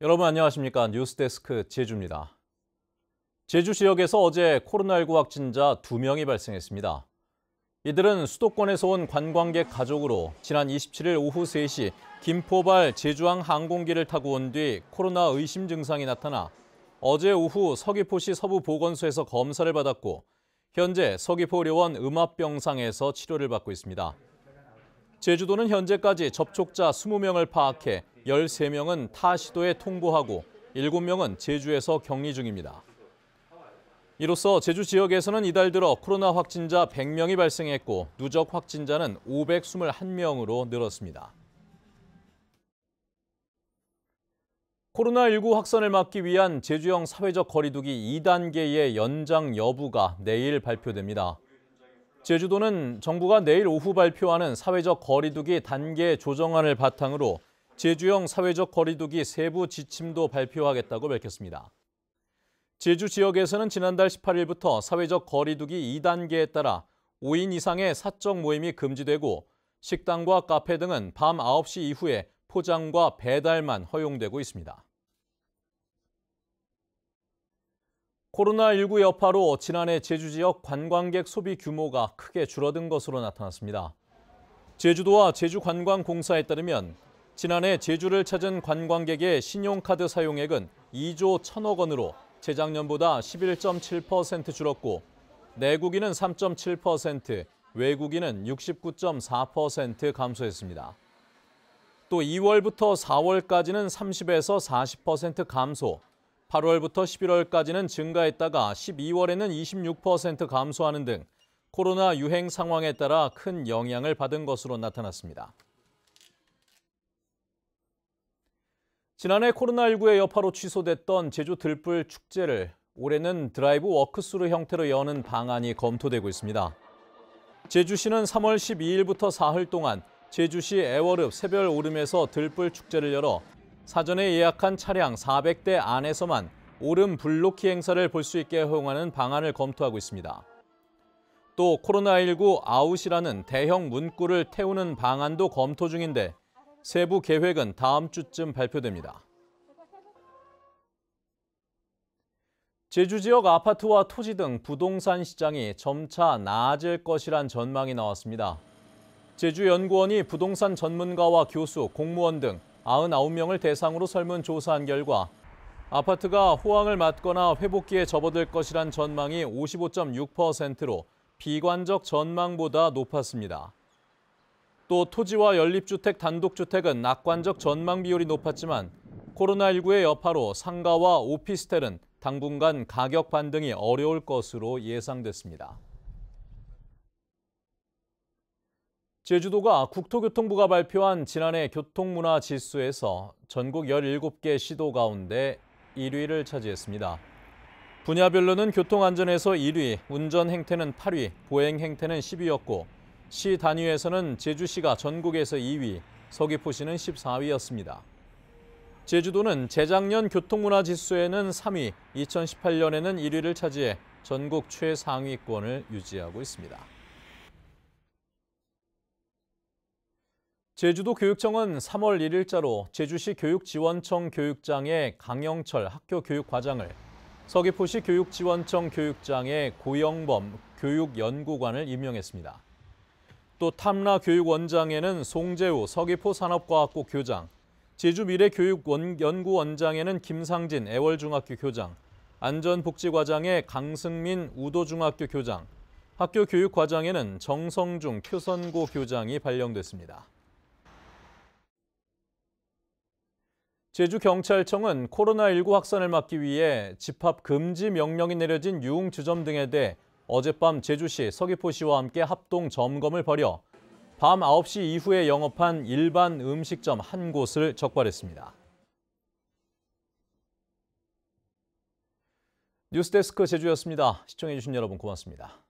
여러분 안녕하십니까? 뉴스데스크 제주입니다. 제주 지역에서 어제 코로나19 확진자 2명이 발생했습니다. 이들은 수도권에서 온 관광객 가족으로 지난 27일 오후 3시 김포발 제주항 항공기를 타고 온 뒤 코로나 의심 증상이 나타나 어제 오후 서귀포시 서부보건소에서 검사를 받았고 현재 서귀포의료원 음압병상에서 치료를 받고 있습니다. 제주도는 현재까지 접촉자 20명을 파악해 13명은 타 시도에 통보하고 7명은 제주에서 격리 중입니다. 이로써 제주 지역에서는 이달 들어 코로나 확진자 100명이 발생했고 누적 확진자는 521명으로 늘었습니다. 코로나19 확산을 막기 위한 제주형 사회적 거리두기 2단계의 연장 여부가 내일 발표됩니다. 제주도는 정부가 내일 오후 발표하는 사회적 거리두기 단계 조정안을 바탕으로 제주형 사회적 거리두기 세부 지침도 발표하겠다고 밝혔습니다. 제주 지역에서는 지난달 18일부터 사회적 거리두기 2단계에 따라 5인 이상의 사적 모임이 금지되고 식당과 카페 등은 밤 9시 이후에 포장과 배달만 허용되고 있습니다. 코로나19 여파로 지난해 제주 지역 관광객 소비 규모가 크게 줄어든 것으로 나타났습니다. 제주도와 제주관광공사에 따르면 지난해 제주를 찾은 관광객의 신용카드 사용액은 2조 1천억 원으로 재작년보다 11.7% 줄었고 내국인은 3.7%, 외국인은 69.4% 감소했습니다. 또 2월부터 4월까지는 30에서 40% 감소, 8월부터 11월까지는 증가했다가 12월에는 26% 감소하는 등 코로나 유행 상황에 따라 큰 영향을 받은 것으로 나타났습니다. 지난해 코로나19의 여파로 취소됐던 제주 들불 축제를 올해는 드라이브 워크스루 형태로 여는 방안이 검토되고 있습니다. 제주시는 3월 12일부터 사흘 동안 제주시 애월읍 새별 오름에서 들불 축제를 열어 사전에 예약한 차량 400대 안에서만 오름 블로키 행사를 볼 수 있게 허용하는 방안을 검토하고 있습니다. 또 코로나19 아웃이라는 대형 문구를 태우는 방안도 검토 중인데 세부 계획은 다음 주쯤 발표됩니다. 제주 지역 아파트와 토지 등 부동산 시장이 점차 나아질 것이란 전망이 나왔습니다. 제주연구원이 부동산 전문가와 교수, 공무원 등 99명을 대상으로 설문조사한 결과 아파트가 호황을 맞거나 회복기에 접어들 것이란 전망이 55.6%로 비관적 전망보다 높았습니다. 또 토지와 연립주택, 단독주택은 낙관적 전망 비율이 높았지만 코로나19의 여파로 상가와 오피스텔은 당분간 가격 반등이 어려울 것으로 예상됐습니다. 제주도가 국토교통부가 발표한 지난해 교통문화 지수에서 전국 17개 시도 가운데 1위를 차지했습니다. 분야별로는 교통안전에서 1위, 운전 행태는 8위, 보행 행태는 10위였고 시 단위에서는 제주시가 전국에서 2위, 서귀포시는 14위였습니다. 제주도는 재작년 교통문화 지수에는 3위, 2018년에는 1위를 차지해 전국 최상위권을 유지하고 있습니다. 제주도 교육청은 3월 1일자로 제주시 교육지원청 교육장의 강영철 학교교육과장을, 서귀포시 교육지원청 교육장의 고영범 교육연구관을 임명했습니다. 또 탐라교육원장에는 송재우 서귀포 산업과학고 교장, 제주미래교육연구원장에는 김상진 애월중학교 교장, 안전복지과장에 강승민 우도중학교 교장, 학교교육과장에는 정성중 표선고 교장이 발령됐습니다. 제주경찰청은 코로나19 확산을 막기 위해 집합 금지 명령이 내려진 유흥주점 등에 대해 어젯밤 제주시, 서귀포시와 함께 합동 점검을 벌여 밤 9시 이후에 영업한 일반 음식점 한 곳을 적발했습니다. 뉴스데스크 제주였습니다. 시청해주신 여러분 고맙습니다.